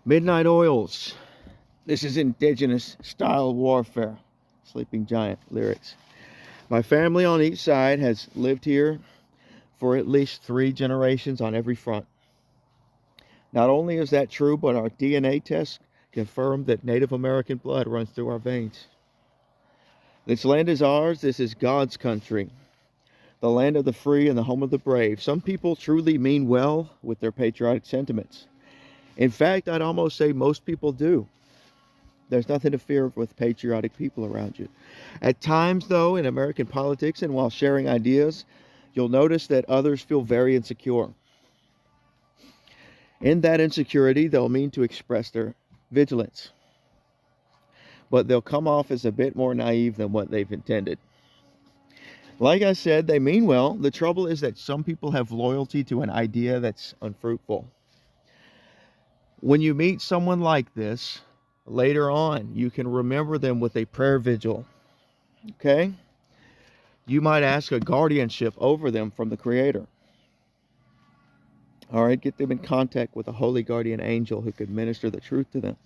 Midnight oils. This is indigenous style warfare. Sleeping Giant lyrics. My family on each side has lived here for at least 3 generations on every front. Not only is that true, but our DNA tests confirm that Native American blood runs through our veins. This land is ours. This is God's country, the land of the free and the home of the brave. Some people truly mean well with their patriotic sentiments. In fact, I'd almost say most people do. There's nothing to fear with patriotic people around you. At times, though, in American politics and while sharing ideas, you'll notice that others feel very insecure. In that insecurity, they'll mean to express their vigilance, but they'll come off as a bit more naive than what they've intended. Like I said, they mean well. The trouble is that some people have loyalty to an idea that's unfruitful. When you meet someone like this, later on, you can remember them with a prayer vigil. Okay? You might ask a guardianship over them from the Creator. All right, get them in contact with a holy guardian angel who could minister the truth to them.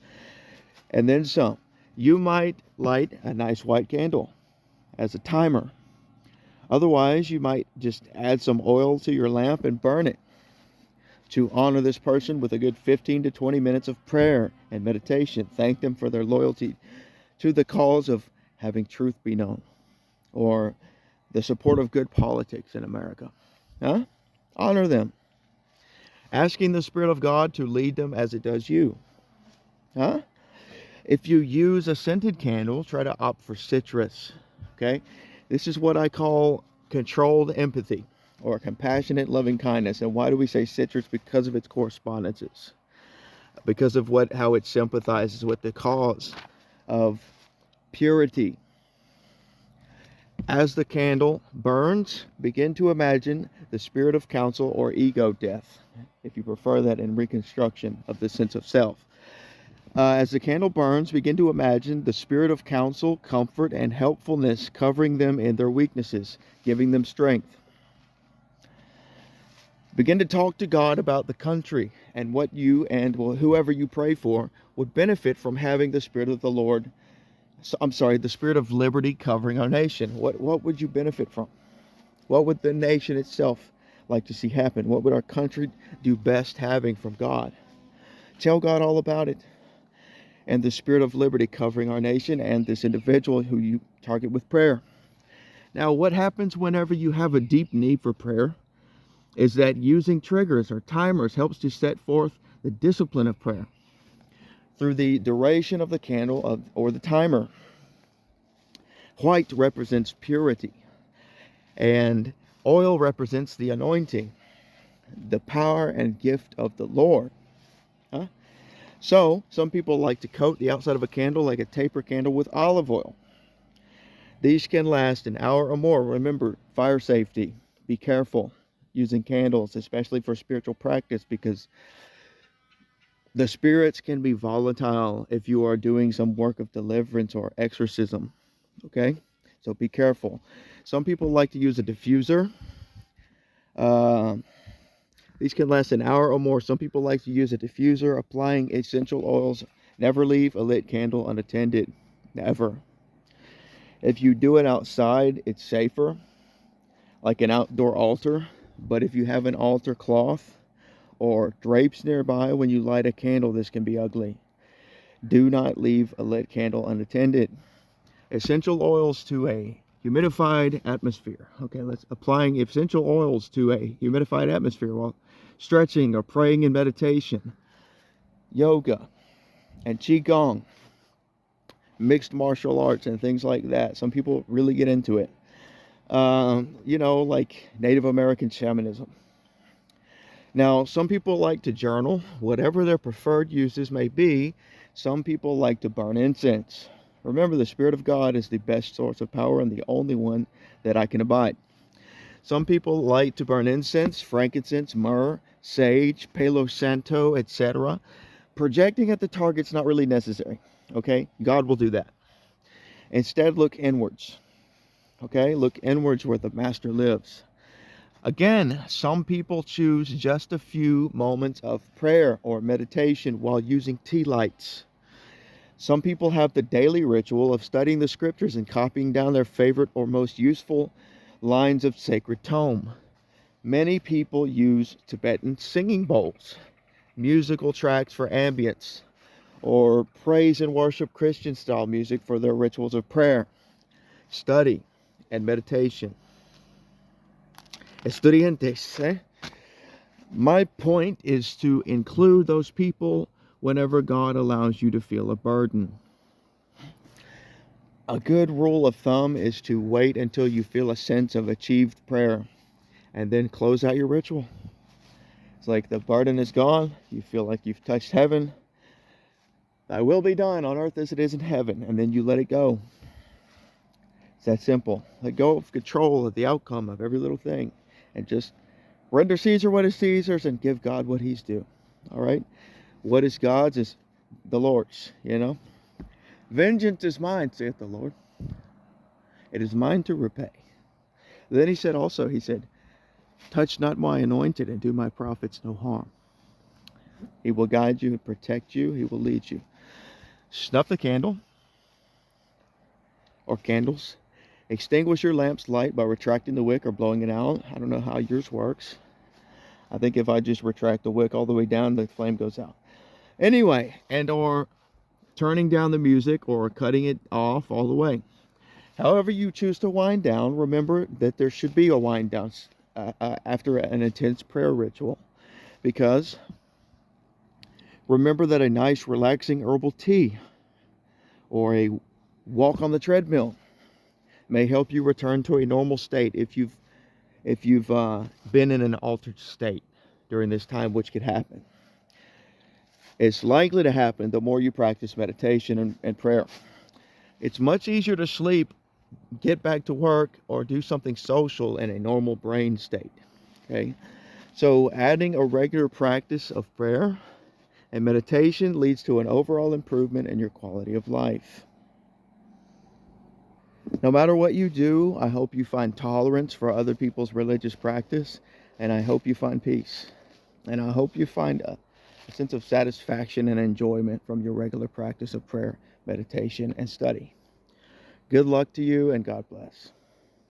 And then some. You might light a nice white candle as a timer. Otherwise, you might just add some oil to your lamp and burn it to honor this person with a good 15 to 20 minutes of prayer and meditation. Thank them for their loyalty to the cause of having truth be known, or the support of good politics in America. Huh? Honor them. Asking the Spirit of God to lead them as it does you. Huh? If you use a scented candle, try to opt for citrus. Okay? This is what I call controlled empathy, or compassionate loving kindness. And why do we say citrus? Because of its correspondences. Because of how it sympathizes with the cause of purity. As the candle burns, begin to imagine the spirit of counsel or ego death, if you prefer that in reconstruction of the sense of self. As the candle burns, begin to imagine the spirit of counsel, comfort, and helpfulness covering them in their weaknesses, giving them strength. Begin to talk to God about the country and what you and whoever you pray for would benefit from having the Spirit of the Lord. The Spirit of liberty covering our nation. What would you benefit from? What would the nation itself like to see happen? What would our country do best having from God? Tell God all about it. And the Spirit of liberty covering our nation and this individual who you target with prayer. Now, what happens whenever you have a deep need for prayer is that using triggers or timers helps to set forth the discipline of prayer through the duration of the candle or the timer. White represents purity, and oil represents the anointing, the power and gift of the Lord. Huh? So, some people like to coat the outside of a candle like a taper candle with olive oil. These can last an hour or more. Remember, fire safety. Be careful using candles, especially for spiritual practice, because the spirits can be volatile if you are doing some work of deliverance or exorcism. Okay? So be careful. Some people like to use a diffuser. These can last an hour or more. Some people like to use a diffuser, applying essential oils. Never leave a lit candle unattended. Never. If you do it outside, it's safer, like an outdoor altar. But if you have an altar cloth or drapes nearby when you light a candle, this can be ugly. Do not leave a lit candle unattended. Essential oils to a humidified atmosphere. Okay, let's applying essential oils to a humidified atmosphere while stretching or praying in meditation, yoga, and qigong, mixed martial arts and things like that. Some people really get into it. Like Native American shamanism. Now, some people like to journal, whatever their preferred uses may be. Some people like to burn incense. Remember, the Spirit of God is the best source of power and the only one that I can abide. Some people like to burn incense, frankincense, myrrh, sage, palo santo, etc. Projecting at the target's not really necessary. Okay? God will do that. Instead, look inwards. Okay? Look inwards where the Master lives. Again, some people choose just a few moments of prayer or meditation while using tea lights. Some people have the daily ritual of studying the scriptures and copying down their favorite or most useful lines of sacred tome. Many people use Tibetan singing bowls, musical tracks for ambience, or praise and worship Christian style music for their rituals of prayer, study, and meditation. Estudiantes, My point is to include those people whenever God allows you to feel a burden. A good rule of thumb is to wait until you feel a sense of achieved prayer and then close out your ritual. It's like the burden is gone, you feel like you've touched heaven. Thy will be done on earth as it is in heaven, and then you let it go. It's that simple. Let go of control of the outcome of every little thing and just render Caesar what is Caesar's and give God what he's due. All right? What is God's is the Lord's, Vengeance is mine, saith the Lord. It is mine to repay. Then he said, touch not my anointed and do my prophets no harm. He will guide you and protect you. He will lead you. Snuff the candle or candles. Extinguish your lamp's light by retracting the wick or blowing it out. I don't know how yours works. I think if I just retract the wick all the way down, the flame goes out. Anyway, or turning down the music or cutting it off all the way. However you choose to wind down, remember that there should be a wind down after an intense prayer ritual. Because remember that a nice relaxing herbal tea or a walk on the treadmill may help you return to a normal state if you've been in an altered state during this time, which could happen. It's likely to happen the more you practice meditation and prayer. It's much easier to sleep, get back to work, or do something social in a normal brain state. Okay? So adding a regular practice of prayer and meditation leads to an overall improvement in your quality of life. No matter what you do, I hope you find tolerance for other people's religious practice, and I hope you find peace. And I hope you find a sense of satisfaction and enjoyment from your regular practice of prayer, meditation, and study. Good luck to you, and God bless.